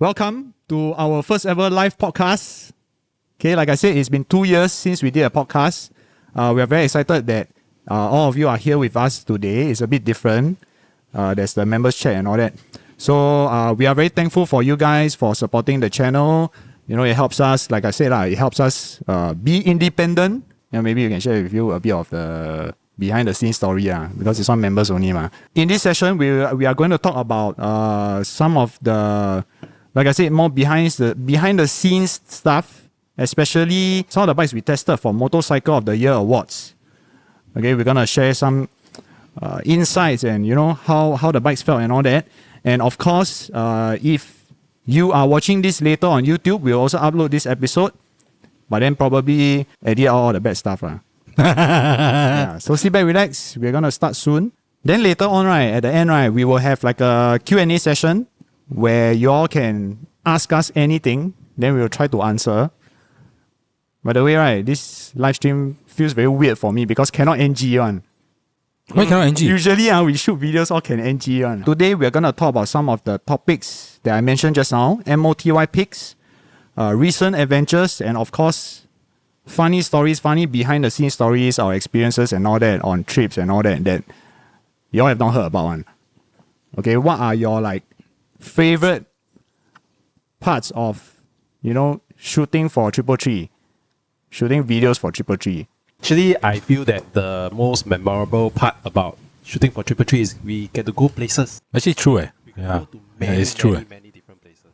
Welcome to our first ever live podcast. Okay, like I said, it's been 2 years since we did a podcast. We are very excited that all of you are here with us today. It's a bit different. There's the members chat and all that. So we are very thankful for you guys for supporting the channel. You know, it helps us, like I said, it helps us be independent. And maybe we can share with you a bit of the behind the scenes story, because it's on members only. In this session, we are going to talk about some of the, like I said, more behind the scenes stuff, especially some of the bikes we tested for Motorcycle of the Year awards. Okay, we're gonna share some insights and how the bikes felt and all that. And of course, if you are watching this later on YouTube, we'll also upload this episode, but then probably edit out all the bad stuff. Yeah, so sit back, relax. We're gonna start soon. Then later on, at the end, we will have like a Q&A session where you all can ask us anything. Then we will try to answer. By the way, this live stream feels very weird for me because cannot NG one. Why cannot NG? Usually we shoot videos all can NG one. Today we're gonna talk about some of the topics that I mentioned just now. MOTY picks, recent adventures, and of course funny stories, funny behind the scenes stories, our experiences and all that on trips and all that you all have not heard about one. Okay, what are your favorite parts of shooting for 333, shooting videos for 333? Actually, I feel that the most memorable part about shooting for 333 is we get to go places. Actually, true. We can go to many, it's true. many different places.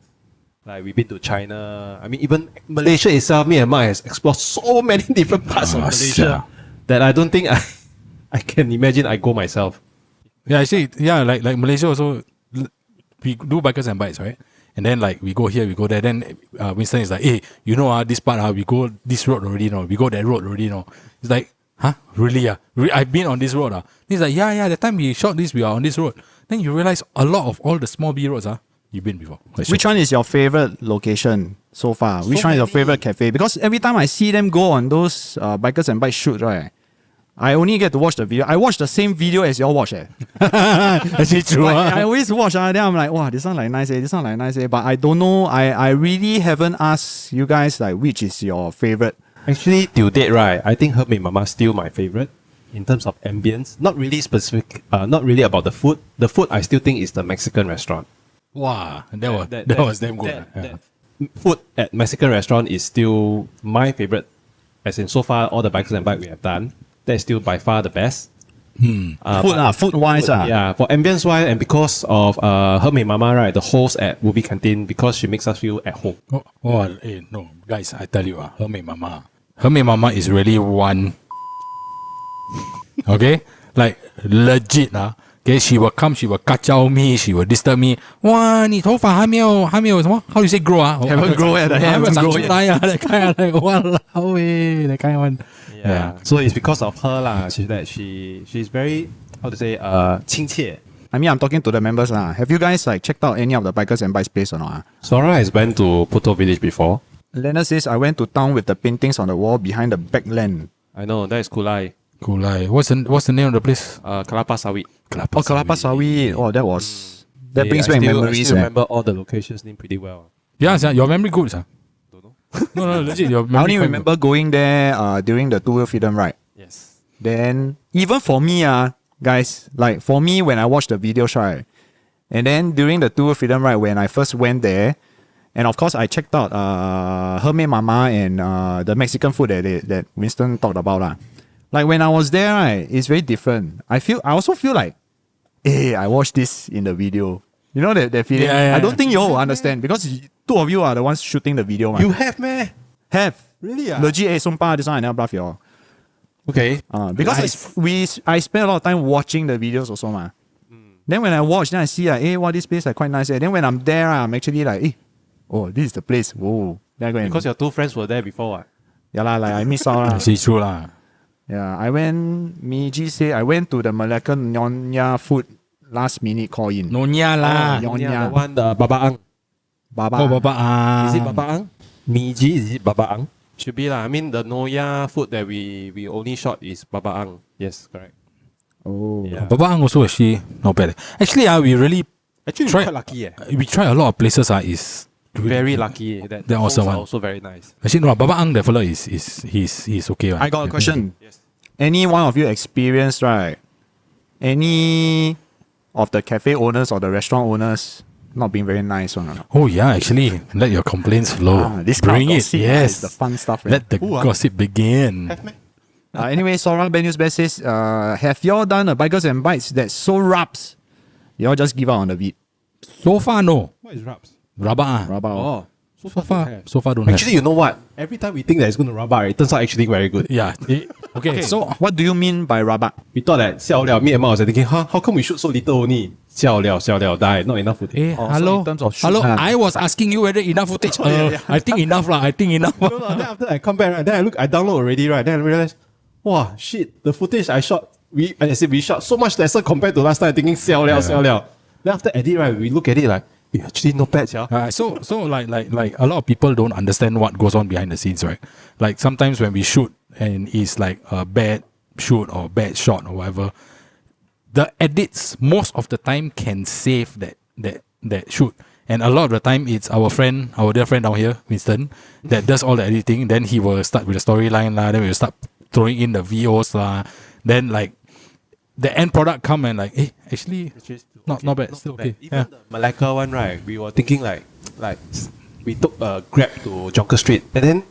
Like we've been to China. I mean, even Malaysia itself, me and Mike has explored so many different parts of Malaysia that I don't think I can imagine I go myself. Yeah, actually, like Malaysia also, we do bikers and bikes, right? And then we go here, we go there. Then Winston is like, hey, this part, we go this road already, we go that road already, It's like, huh? Really? I've been on this road. He's like, yeah, the time we shot this, we are on this road. Then you realize a lot of all the small B roads, you've been before. Which one is your favorite location so far? Which one is your favorite cafe? Because every time I see them go on those bikers and bike shoot, right, I only get to watch the video. I watch the same video as y'all watch. Actually true. I always watch. Then I'm like, wow, this one nice. This one nice. But I don't know. I really haven't asked you guys which is your favorite. Actually, till date, right, I think Hermit Mama still my favorite in terms of ambience. Not really specific. Not really about the food. The food I still think is the Mexican restaurant. Wow, that was damn good. That food at Mexican restaurant is still my favorite. As in, so far all the bikes and bike we have done, that's still by far the best. Food wise. Yeah, for ambience wise, and because of Hermit Mama, right, the host at Wubi Canteen, because she makes us feel at home. No, guys, I tell you, Hermit Mama is really one. Okay, legit. Okay, she will come, she will kacau me, she will disturb me. Wow, 你头发还没有什么 How do you say grow? Haven't grow yet. Haven't grow yet. That kind of walao that kind of one. Yeah. So it's because of her lah. She's very, how to say, 亲切. I mean, I'm talking to the members. Have you guys checked out any of the bikers and bikes place or not? Sora has went to Puto Village before. Leonard says, I went to town with the paintings on the wall behind the backland. I know, that is Kulai. What's the name of the place? Kelapa Sawit. Kelapa Sawit. Oh, that brings back memories. I still remember all the locations name pretty well. Yeah, your memory good, sir. Don't know. No, legit. Your memory I only remember going there during the two-wheel freedom ride. Yes. Then, even for me, guys, for me, when I watched the videos, right, and then during the two-wheel freedom ride, when I first went there, and of course, I checked out Hermit Mama and the Mexican food that Winston talked about. When I was there, right, it's very different. I also feel like, hey, I watched this in the video. You know that feeling? Yeah. I don't think you all will understand because two of you are the ones shooting the video. You have, man? Have. Really? Legit, sumpah, this one I never bluff you all. Okay. Because I spend a lot of time watching the videos also. Then when I watch, then I see this place quite nice. Then when I'm there, I'm actually this is the place. Whoa. Then I go because your two friends were there before. Yeah I miss out. It's true lah. Yeah, Miji say I went to the Malacca Nyonya food last minute call in. Nyonya lah. Nyonya, the one, the Baba Ang. Baba. Oh, Baba Ang. Is it Baba Ang? Miji, is it Baba Ang? Should be lah. I mean, the Noya food that we only shot is Baba Ang. Yes, correct. Oh. Yeah. Baba Ang also not bad. Actually, we really Actually, try, we're quite lucky. we try a lot of places. Is very lucky that That was the phones are one. also very nice. Actually, no, Baba Ang, that fella he's okay. I got a question. Yes. Any one of you experienced, right? Any of the cafe owners or the restaurant owners not being very nice one or not? Oh yeah, actually, let your complaints flow. This Bring kind of it. gossip, Yes, is the fun stuff. let the gossip begin. Anyway, Sora Bad News Best says, have y'all done a Bikers and Bites that's so raps? Y'all just give out on the beat. So far, no. What is raps? Rabak. Rabak. Oh, So far, don't actually, you know what? Every time we think that it's going to rub out, it turns out actually very good. have. Yeah. Okay. So What do you mean by rabak? We thought that 笑了, me and Ma was thinking, how come we shoot so little only? 笑了, die, not enough footage. hello. in terms of shoot, Hello. huh? I was asking you whether enough footage. I think enough lah. I think enough. No, then after I come back, right, then I download already, right? Then I realized, wow, shit, the footage I shot, we shot so much lesser compared to last time, thinking 笑了. Then after edit, right, we look at it like, actually not bad, yeah. So like a lot of people don't understand what goes on behind the scenes, right? Like sometimes when we shoot and it's like a bad shoot or bad shot or whatever, the edits most of the time can save that shoot. And a lot of the time it's our dear friend down here, Winston, that does all the editing. Then he will start with the storyline lah. Then we will start throwing in the VOs lah. Then like the end product come and like, actually not bad. Still okay. Even the Malacca one, right? We were thinking like we took a Grab to Jonker Street, and then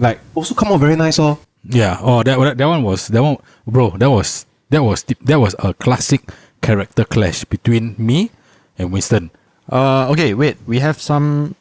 like also come out very nice, oh. Yeah. Oh, that one was a classic character clash between me and Winston. Okay, wait. We have some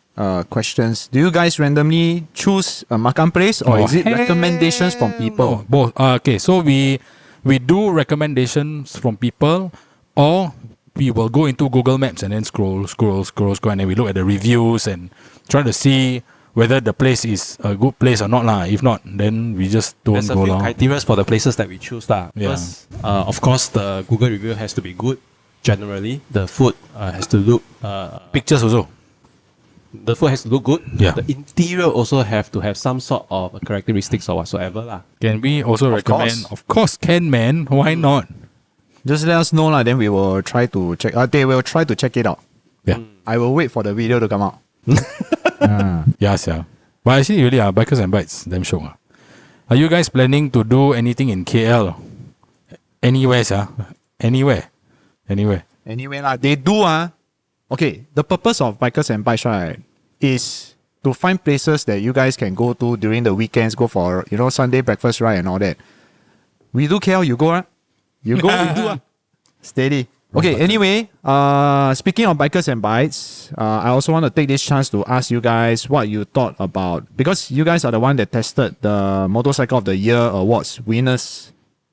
questions. Do you guys randomly choose a makan place or is it recommendations from people? No, both. Okay, so we do recommendations from people, or we will go into Google Maps and then scroll, and then we look at the reviews and try to see whether the place is a good place or not lah. If not, then we just don't There's a go few along. criteria for the places that we choose lah. Yeah. First, of course, the Google review has to be good. Generally, the food has to look. Pictures also. The food has to look good. Yeah. The interior also have to have some sort of characteristics or whatsoever lah. Can we also recommend? course. Of course, can man. Why not? Just let us know lah. Then we will try to check. They will try to check it out. Yeah. I will wait for the video to come out. Yes, yeah. But actually, really, Bikers and Bites, damn show. Are you guys planning to do anything in KL? Anywhere, sir? Anywhere. Anyway lah, they do Okay, the purpose of Bikers and Bites, right, is to find places that you guys can go to during the weekends. Go for Sunday breakfast ride and all that. We do KL, you go You go, we do Steady. Okay, anyway, speaking of Bikers and Bites, I also want to take this chance to ask you guys what you thought about, because you guys are the one that tested the Motorcycle of the Year Awards winners.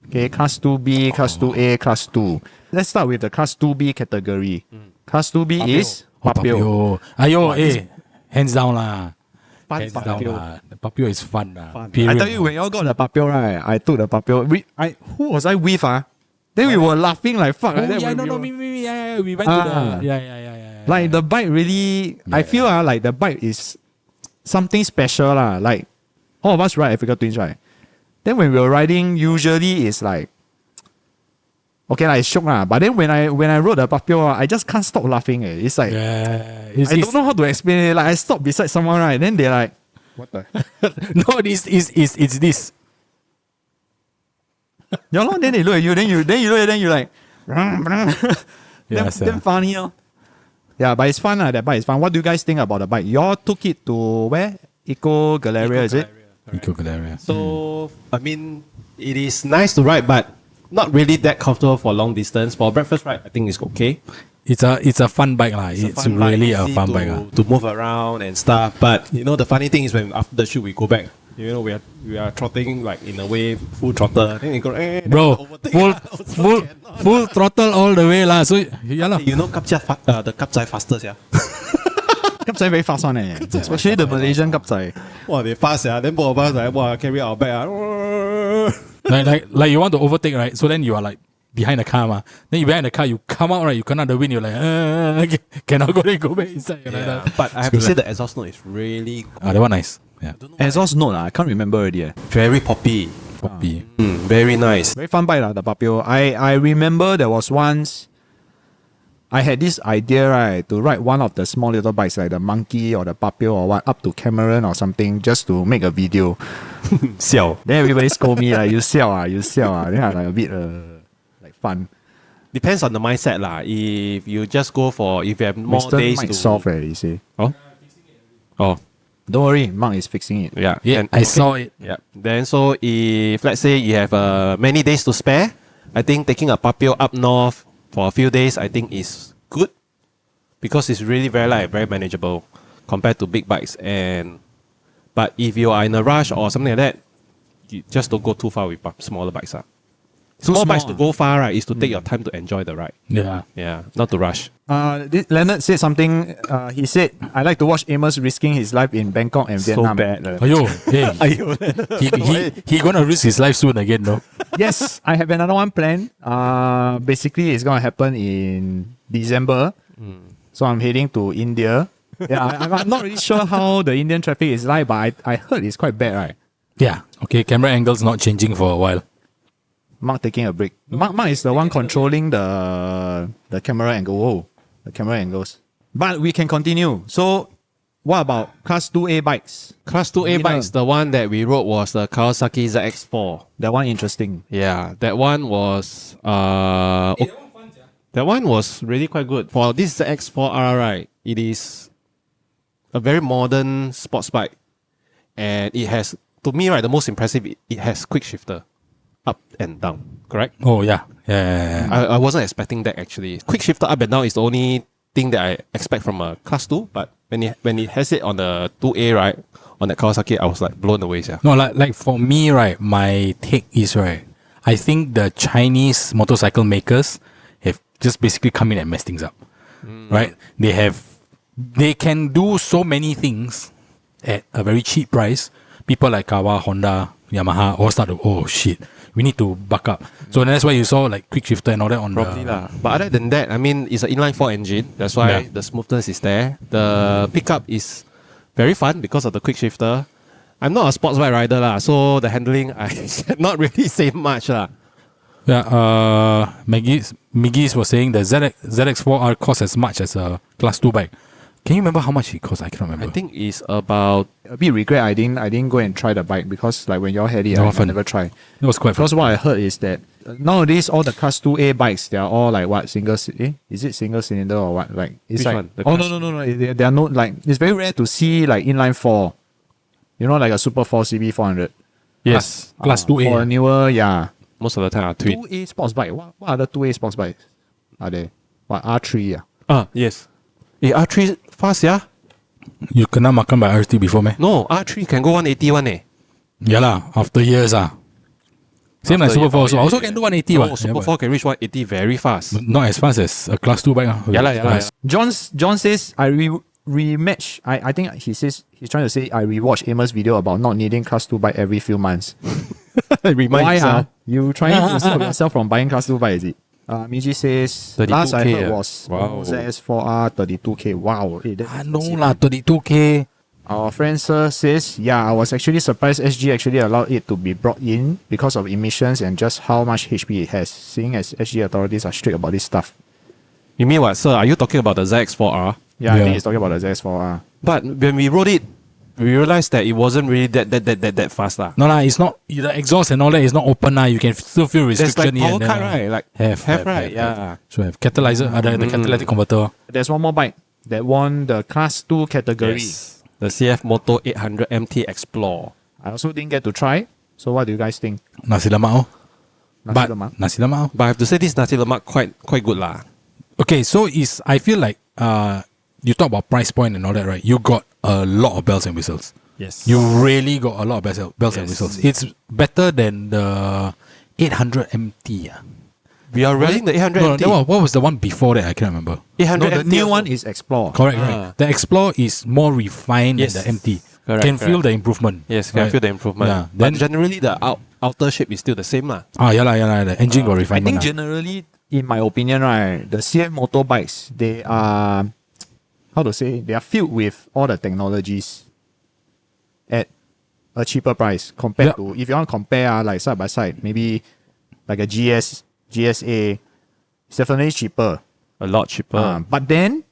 Okay, Class 2B, Class 2A, Class 2. Let's start with the Class 2B category. Class 2B is Papio. Ayo, hands down lah. Fun Hands down Papio. lah. The Papio is fun lah. I Period. tell you, when y'all got the Papio, right, I took the Papio. Who was I with? Then we were laughing like fuck. Oh, Like that yeah, when no, we no, were- yeah, we went to the, yeah. Like the bike really, I feel like the bike is something special lah. Like all of us ride Africa Twins, right? Then when we were riding, usually it's like, okay, like it's shook lah. But then when I rode the Papio, I just can't stop laughing. It's like Yeah. I don't know how to explain it. Like I stopped beside someone, right? Then they're like, what the? No, it's this. Yeah, lor, then they look at you, then you look at them, you're like, Yes, damn funny, Yeah, but it's fun, that bike is fun. What do you guys think about the bike? Y'all took it to where? Eco Galleria, is it? Eco Galleria. So, I mean, it is nice to ride, but not really that comfortable for long distance. For breakfast ride, I think it's okay. It's a fun bike lah. It's fun bike, really a easy fun to, bike lah. to move around and stuff. But the funny thing is when after the shoot we go back, we are trotting like in a way full throttle. Then we go, Bro, overtake full lah. Also cannot. full throttle all the way lah. So yeah lah. the Kapzai fastest, yeah. Kapzai very fast one, especially the Malaysian Kapzai. Wow, they fast, yeah. Then both of us like, carry our bag. like you want to overtake, right? So then you are like behind the car, Then you behind the car, you come out, right? You cannot the wind. You're like, cannot go back inside. Like Yeah, that. but I have to say the exhaust note is really That one nice. Yeah. Exhaust note, I can't remember already. very poppy. Poppy. Very nice. Very fun bike, the Papio. I remember there was once, I had this idea, right, to ride one of the small little bikes like the Monkey or the Papio or what up to Cameron or something just to make a video. Xiao. Then everybody scold me like, you siao. Then I'm like a bit like fun. Depends on the mindset lah. If you just go for, if you have more Winston days might to solve it, you see. Oh, Don't worry, Mark is fixing it. yeah. Yeah, And- I saw it. Yeah. Then so if let's say you have many days to spare, I think taking a Papio up north for a few days, I think is good because it's really very light, very manageable compared to big bikes. But if you are in a rush or something like that, you just don't go too far with smaller bikes. Small bikes to go far, right, is to take your time to enjoy the ride. Yeah. Yeah, not to rush. Leonard said something. He said, I like to watch Amos risking his life in Bangkok and Vietnam. Ayo, hey, he gonna risk his life soon again, no? Yes, I have another one planned. Basically, it's going to happen in December. So I'm heading to India. Yeah, I'm not really sure how the Indian traffic is like, but I heard it's quite bad, right? Yeah. Okay, camera angle's not changing for a while. Mark taking a break. Mark is the one controlling the camera angle. Whoa, the camera angles. But we can continue. So, what about Class 2A bikes? Class 2A Winner. bikes, the one that we rode was the Kawasaki ZX4. That one interesting. Yeah, that one was that one was really quite good. For this ZX4R, right, it is a very modern sports bike. And it has, to me, right, the most impressive, it has quick shifter. Up and down, correct? Oh, yeah. Yeah. I wasn't expecting that actually. Quick shifter up and down is the only thing that I expect from a Class 2, but when it has it on the 2A, right, on the Kawasaki, I was like blown away. Yeah. No, like for me, right, my take is, right, I think the Chinese motorcycle makers have just basically come in and messed things up. Right? They can do so many things at a very cheap price. People like Kawa, Honda, Yamaha all start to, oh shit, we need to buck up. So that's why you saw like quick shifter and all that on Probably lah. But other than that, I mean, it's an inline 4 engine. That's why the smoothness is there. The pickup is very fun because of the quick shifter. I'm not a sports bike rider lah, so the handling I cannot really say much lah. Yeah, Miggy's was saying the ZX4R costs as much as a Class 2 bike. Can you remember how much it cost? I can't remember. I think it's about A bit regret I didn't go and try the bike because like when y'all had it, No I fun. never try. It was quite fun. Because what I heard is that nowadays all the Class 2A bikes, they are all like what, is it single cylinder or what? Like it's Which like one? The oh Class- no. They are not like, it's very rare to see like inline 4. You know, like a Super 4 CB400. yes. Class For a 2A. newer, yeah. Most of the time are tweet. 2A sports bike. What other 2A sports bikes are there? What, R3? Yeah. Yes. R3 fast, yeah? You kena makan by RT before, man. No, R3 can go 181 eh. Yeah lah, after years Same like After Super 4 year- also. Also can do 180 No, what. Super Yeah, 4 can reach 180 very fast. but not as fast as a Class 2 bike. Yeah lah. John says I rematch. I think he says he's trying to say I rewatch Amos' video about not needing Class 2 bike every few months. Remind Why yourself. You trying to stop yourself from buying Class 2 bike, is it? Miji says 32K, last I heard was wow. ZS4R 32K. Wow. That's No impressive. lah, 32K. Our friend Sir says, yeah, I was actually surprised SG actually allowed it to be brought in because of emissions and just how much HP it has, seeing as SG authorities are strict about this stuff. You mean what, sir? Are you talking about the ZX4R? Yeah, I Yeah. think he's talking about the ZS4R. But when we rode it, we realized that it wasn't really that fast lah. No lah, it's not, the exhaust and all that is not open lah. You can still feel There's restriction like here power and there cut, lah. right? Like Have, right? Yeah. So have catalyzer, the catalytic converter. There's one more bike that won the Class 2 category. Yes. The CF Moto 800 MT Explore. I also didn't get to try. So what do you guys think? Nasi lemak Nasi But lemak? nasi lemak But I have to say this nasi lemak quite good lah. Okay, so I feel like you talk about price point and all that, right? You got a lot of bells and whistles. Yes. You really got a lot of bells and Yes. whistles. It's better than the 800 MT. We are running the 800 No, MT. what was the one before that? I can't remember. 800 No, the MT new also. one is Explore. Correct, Ah. right? The Explore is more refined Yes. than the MT. Correct, Can feel correct. the improvement. Yes, can right? feel the improvement. Yeah. Then Then generally the outer shape is still the same lah. yeah lah. The engine got I refinement. think lah. generally, in my opinion, right, the CF Moto bikes, they are, how to say, they are filled with all the technologies at a cheaper price compared Yep. to, if you want to compare like side by side, maybe like a GSA, it's definitely cheaper. A lot cheaper. But then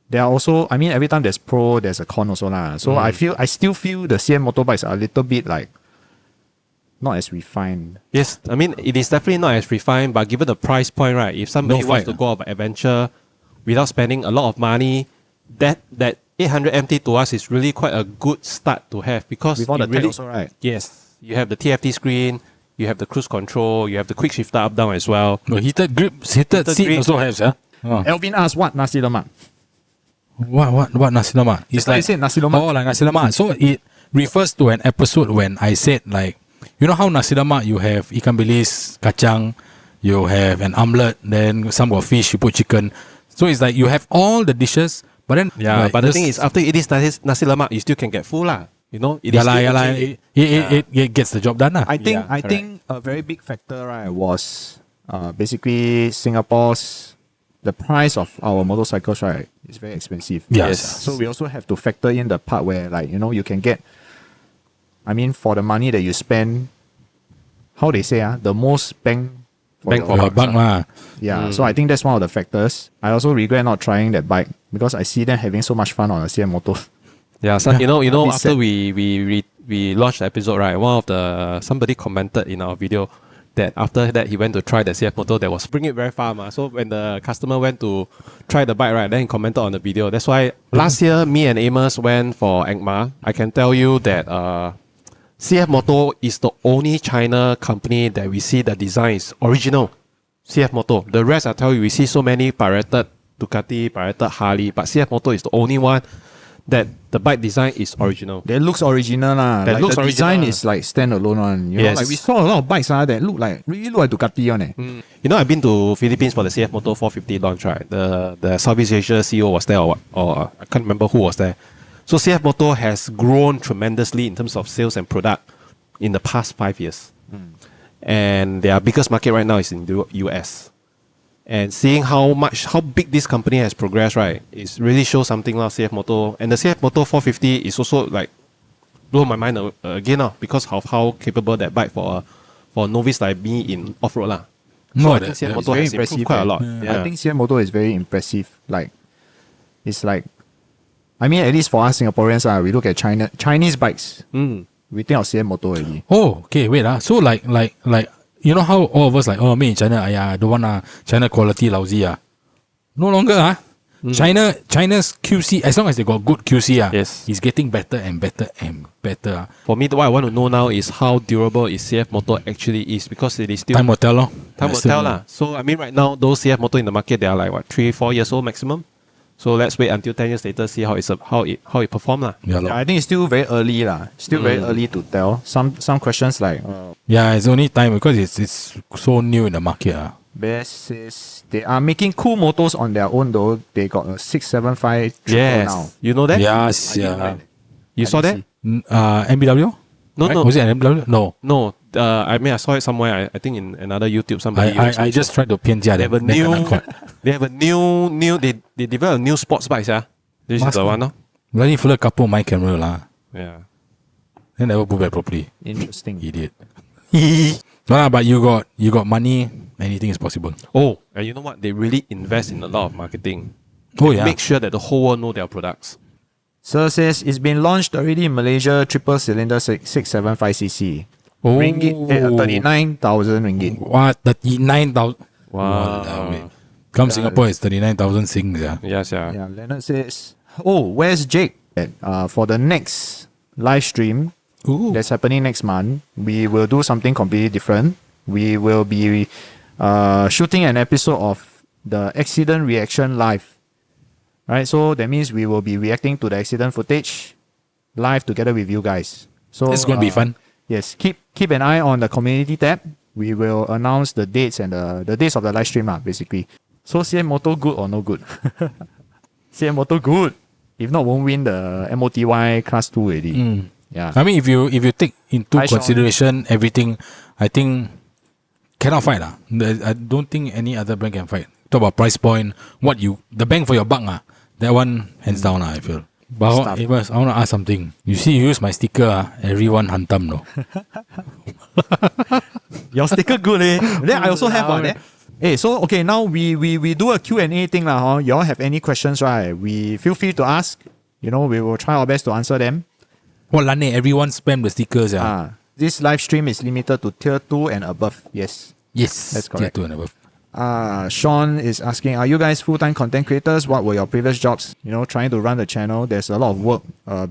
there are also, I mean, every time there's pro, there's a con also lah. So I still feel the CF motorbikes are a little bit like not as refined. Yes, I mean, it is definitely not as refined, but given the price point, right, if somebody wants to go on an adventure without spending a lot of money, that 800 MT to us is really quite a good start to have, because With all the really, tech also, right? yes, you have the TFT screen, you have the cruise control, you have the quick shifter up down as well. No, heated grips, heated seat grip. also has, yeah. Oh. Elvin asked what nasi lemak. What nasi lemak? It's I said nasi lemak. Oh, like nasi lemak. So it refers to an episode when I said like, you know how nasi lemak you have ikan bilis, kacang, you have an omelette, then some got fish, you put chicken. So it's like you have all the dishes, but then Yeah, like, but the thing is, after it is nasi lemak, you still can get full lah. You know, it yeah is lah, still yeah lah. okay. It gets the job done lah. I think Yeah, correct. a very big factor, right, was basically Singapore's the price of our motorcycles, right, is very expensive. Yes. So we also have to factor in the part where, like, you know, you can get, I mean, for the money that you spend, how they say, the most bang Bang for For buck. buck lah. Yeah, so I think that's one of the factors. I also regret not trying that bike because I see them having so much fun on a CF Moto. Yeah, so, you know, Be after sad. we launched the episode, right? Somebody commented in our video that after that he went to try the CF Moto that was bringing it very far, ma. So when the customer went to try the bike, right, then he commented on the video. That's why last year me and Amos went for EICMA. I can tell you that CF Moto is the only China company that we see the design is original. CF Moto. The rest, I tell you, we see so many pirated Ducati, pirated Harley, but CF Moto is the only one that the bike design is original. That looks original lah. That Like looks the original design lah. is like standalone one. You Yes. know, like we saw a lot of bikes that really look like Ducati one. You know, I've been to Philippines for the CF Moto 450 launch, right? The Southeast Asia CEO was there, or I can't remember who was there. So CF Moto has grown tremendously in terms of sales and product in the past 5 years. And their biggest market right now is in the US. And seeing how big this company has progressed, right, it really shows something like CF Moto. And the CF Moto 450 is also like blow my mind again because of how capable that bike for a novice like me in off-road lah. No, I think CF Moto very has improved impressive, quite a eh? lot. I think CF Moto is very impressive. Like, it's like, I mean, at least for us Singaporeans, we look at Chinese bikes. We think of CF Moto already. Oh, okay, wait. So like you know how all of us like, oh, made in China, I don't want China quality lousy. No longer. China's QC, as long as they got good QC, Yes. is getting better and better and better. For me, what I want to know now is how durable is CF Moto actually is, because it is still Time will tell, lor. Time will tell lah. So I mean, right now those CF Moto in the market, they are like what 3-4 years old maximum. So let's wait until 10 years later, see how it perform lah. Yeah, Yeah, lor. I think it's still very early lah. Still very early to tell. Some questions like Yeah, it's only time because it's so new in the market. Best says they are making cool motors on their own though. They got a 675 triple Yes, now. you know that? Yes, I didn't yeah. like that. You saw that? MBW? No, Right? no. Was it an MBW? No. No, I mean I saw it somewhere. I think in another YouTube somebody. I just tried to 偏家 they have a then new. kena caught. They have a new. They develop a new sports bikes. Yeah, this is Must the be. one. No? Bloody fella couple my camera lah. Yeah. Then never put back properly. Interesting. Idiot. No lah, but you got money, anything is possible. Oh, and you know what? They really invest in a lot of marketing. Oh They yeah. Make sure that the whole world know their products. Sir says it's been launched already in Malaysia, triple cylinder 675cc. Oh. Ringgit, 39,000 ringgit. What? 39,000. Wow. Walao eh. Come Singapore, it's 39,000 sings. Yeah. Yes, yeah. Yeah, Leonard says, oh, where's Jake? For the next live stream Ooh. that's happening next month, we will do something completely different. We will be shooting an episode of the accident reaction live. Right, so that means we will be reacting to the accident footage live together with you guys. So It's going to be fun. Yes, keep an eye on the community tab. We will announce the dates and the dates of the live stream basically. So CF Moto good or no good? CF Moto good. If not, won't win the MOTY class 2 already. Yeah. I mean, if you take into Hi, Sean. consideration everything, I think cannot fight. I don't think any other brand can fight. Talk about price point, the bang for your buck. That one hands down, I feel. But Stuff. Amos, I want to ask something. You see, you use my sticker, everyone hantam, no? Your sticker good eh. Then I also have one. Hey, so okay, now we do a Q&A thing lah. Huh? You all have any questions, right? We feel free to ask. We will try our best to answer them. What lane? Everyone spam the stickers. Yeah. This live stream is limited to tier 2 and above. Yes. Yes. That's correct. Tier 2 and above. Sean is asking, are you guys full-time content creators? What were your previous jobs? Trying to run the channel. There's a lot of work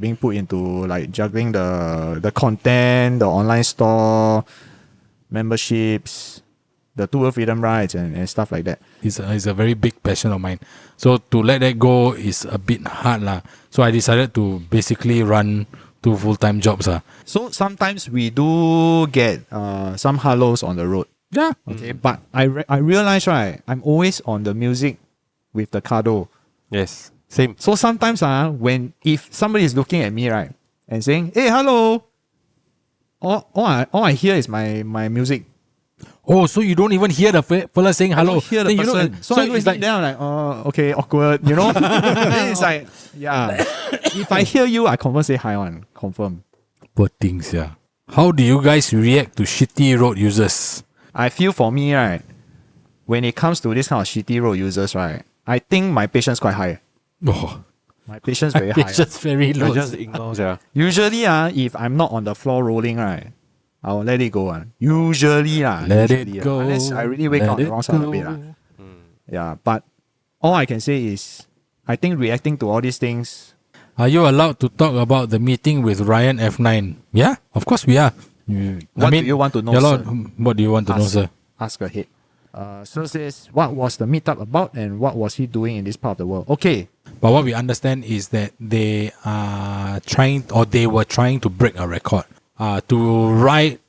being put into like juggling the content, the online store, memberships, the tour freedom rides and stuff like that. It's a very big passion of mine. So to let that go is a bit hard lah. So I decided to basically run 2 full-time jobs. So sometimes we do get some hellos on the road. Yeah. Okay, but I realize, right, I'm always on the music with the Cardo. Yes. Same. So sometimes if somebody is looking at me, right, and saying, hey, hello, all I hear is my music. Oh, so you don't even hear the fella saying hello. I don't hear the Then person. So it's like, then I'm like, oh, okay, awkward, Then it's like, yeah. If I hear you, I confirm say hi one. Confirm. Poor things, yeah. How do you guys react to shitty road users? I feel for me, right, when it comes to this kind of shitty road users, right, I think my patience quite high. Oh, My patience very high. just very low. I just ignore, yeah. Usually, if I'm not on the floor rolling, right, I'll let it go. Usually, Let it go. Unless I really wake up on the wrong side of the bed. Yeah, but all I can say is, I think reacting to all these things. Are you allowed to talk about the meeting with Ryan F9? Yeah, of course we are. What do you want to know, yeah, sir? What do you want to know, sir? Ask ahead. So says, what was the meetup about and what was he doing in this part of the world? Okay. But what we understand is that they were trying to break a record. To ride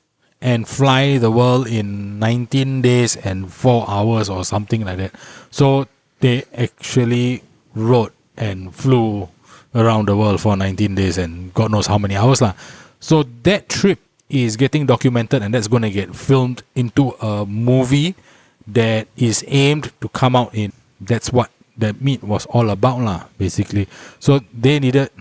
and fly the world in 19 days and 4 hours or something like that. So they actually rode and flew around the world for 19 days and God knows how many hours lah. So that trip is getting documented and that's going to get filmed into a movie that is aimed to come out in. That's what the meet was all about lah, basically. So they needed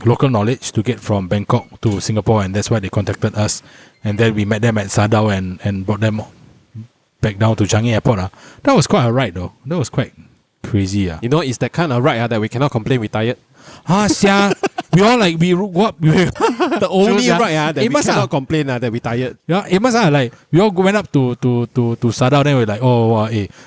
local knowledge to get from Bangkok to Singapore, and that's why they contacted us. And then we met them at Sadao and brought them back down to Changi Airport. That was quite a ride though. That was quite crazy. It's that kind of ride that we cannot complain we tired. We all like we The only ride that we cannot complain that we tired. Yeah, Amos like we all went up to Sadao, then we're like,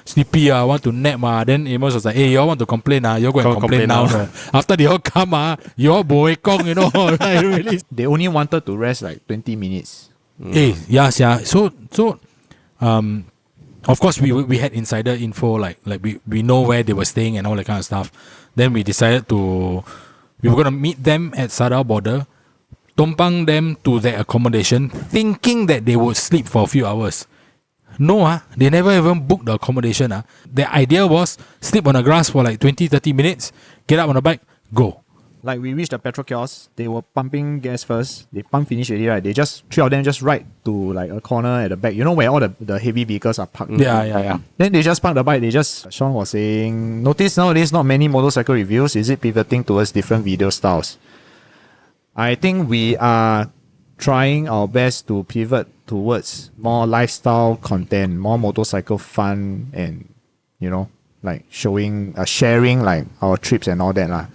sleepy, want to nap. Then Amos was like, hey, you all want to complain, you all go and complain now. After they all come, you all boy kong, like really. They only wanted to rest like 20 minutes. So of course we had insider info, like we know where they were staying and all that kind of stuff. Then we decided we were going to meet them at Sadao border, tumpang them to their accommodation, thinking that they would sleep for a few hours. No, they never even booked the accommodation. Their idea was sleep on the grass for like 20-30 minutes, get up on the bike, go. Like we reached the petrol kiosk, they were pumping gas first. They pump finish already, right? They just, 3 of them just ride to like a corner at the back. You know where all the heavy vehicles are parked? Yeah. Then they just park the bike. Sean was saying, notice nowadays not many motorcycle reviews. Is it pivoting towards different video styles? I think we are trying our best to pivot towards more lifestyle content, more motorcycle fun and, like sharing like our trips and all that lah.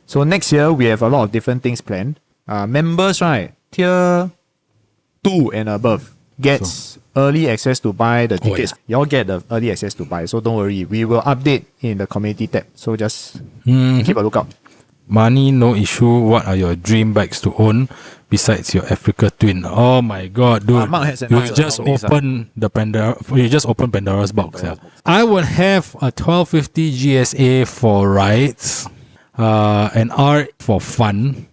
So next year, we have a lot of different things planned. Members, right, tier 2 and above gets early access to buy the tickets. Y'all get the early access to buy. So don't worry. We will update in the community tab. So just keep a lookout. Money, no issue. What are your dream bikes to own besides your Africa Twin? Oh my God, dude. Mark has an You answer. just open Pandora's box. I would have a 1250 GSA for rides. An R for fun,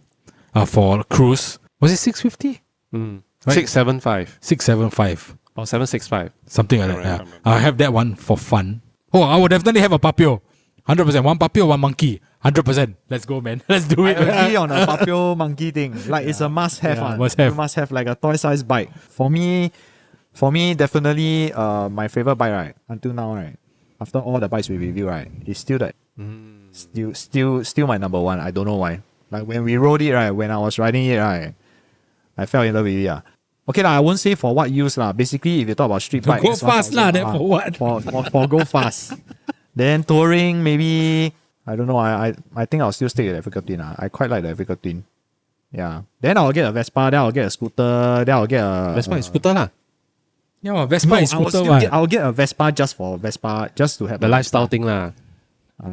for cruise. Was it 650? Right? 675. 675. Or 765. Something like that. I have that one for fun. Oh, I would definitely have a Papio. 100%. One Papio, one monkey. 100%. Let's go, man. Let's do it. I agree on a Papio monkey thing. Like it's a must-have. You must have like a toy-sized bike. For me, definitely my favorite bike, right? Until now, right? After all the bikes we review, right? It's still that. Still my number one. I don't know why. Like when we rode it, right? When I was riding it, right? I fell in love with it. Okay lah, I won't say for what use lah. Basically, if you talk about street bike, Go it's fast lah, 1,000 then for what? For go fast. Then touring, maybe I don't know. I think I'll still stick with the Africa Twin. I quite like the Africa Twin. Yeah. Then I'll get a Vespa. Then I'll get a scooter. Then I'll get a Vespa is scooter lah. Yeah, Vespa is scooter. I'll get a Vespa just for Vespa, just to have The lifestyle thing lah.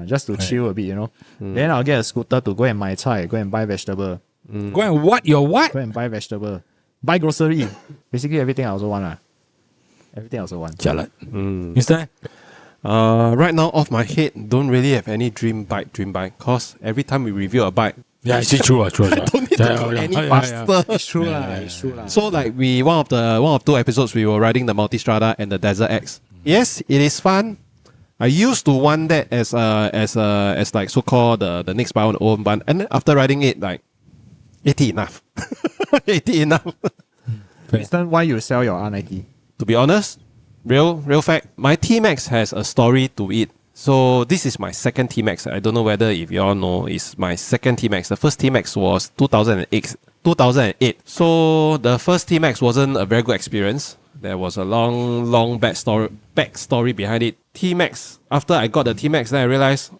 just to chill a bit, you know. Then I'll get a scooter to go and buy chai, go and buy vegetable, Go and what? Your what? go and buy vegetable, buy grocery. Basically everything I also want lah. Everything I also want. Jalan. Mister? Right now, off my head, don't really have any dream bike. Cause every time we review a bike, Yeah, it's true. True. I don't need to go any faster. It's true lah. It's true lah. So like one of two episodes we were riding the Multistrada and the Desert X. Yes, it is fun. I used to want that as like so called the next buy on own, but and then after riding it, like 80 enough. 80 enough. Winston, why you sell your R90? To be honest, real fact, my TMax has a story to it. So this is my second TMax. I don't know whether if you all know, it's my second TMax. The first TMax was 2008. So the first TMax wasn't a very good experience. There was a long backstory behind it. TMax, after I got the TMax, then I realized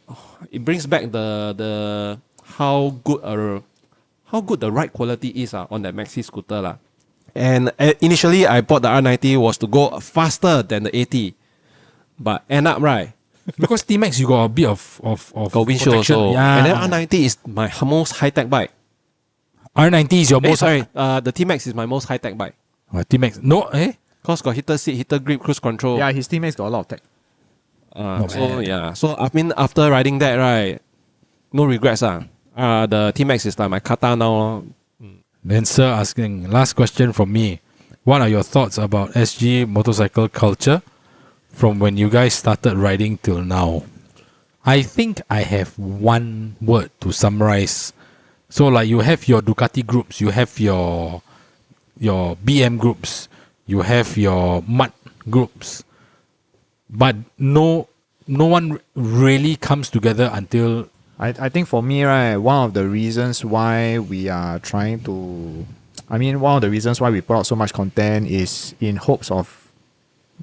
it brings back the how good the ride quality is on that maxi scooter lah. And initially I bought the R90 was to go faster than the 80, but end up right. Because TMax you got a bit of Got windshield protection. also. Yeah. And then R90 is my most high-tech bike. R90 is your most The TMax is my most high-tech bike. TMax. No, Cause got heater seat, heater grip, cruise control. Yeah, his teammates got a lot of tech. So I mean after riding that, right, no regrets. The TMax is like my kata now. Then sir asking, last question from me. What are your thoughts about SG motorcycle culture from when you guys started riding till now? I think I have one word to summarize. So like you have your Ducati groups, you have your BM groups, you have your mud groups, but no one really comes together until I think for me, right, one of the reasons why we are trying to, one of the reasons why we put out so much content is in hopes of,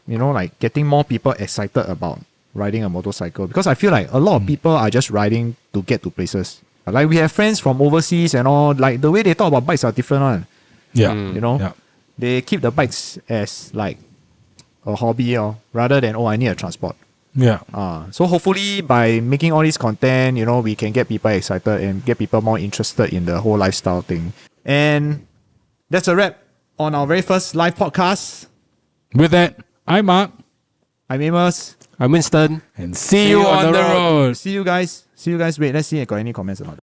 like getting more people excited about riding a motorcycle. Because I feel like a lot of people are just riding to get to places. Like we have friends from overseas and all, like the way they talk about bikes are different one. yeah, Yeah. They keep the bikes as like a hobby rather than, I need a transport. yeah. So hopefully by making all this content, we can get people excited and get people more interested in the whole lifestyle thing. And that's a wrap on our very first live podcast. With that, I'm Mark, I'm Amos. I'm Winston. and see you on the road. See you guys. Wait, let's see if I got any comments or not.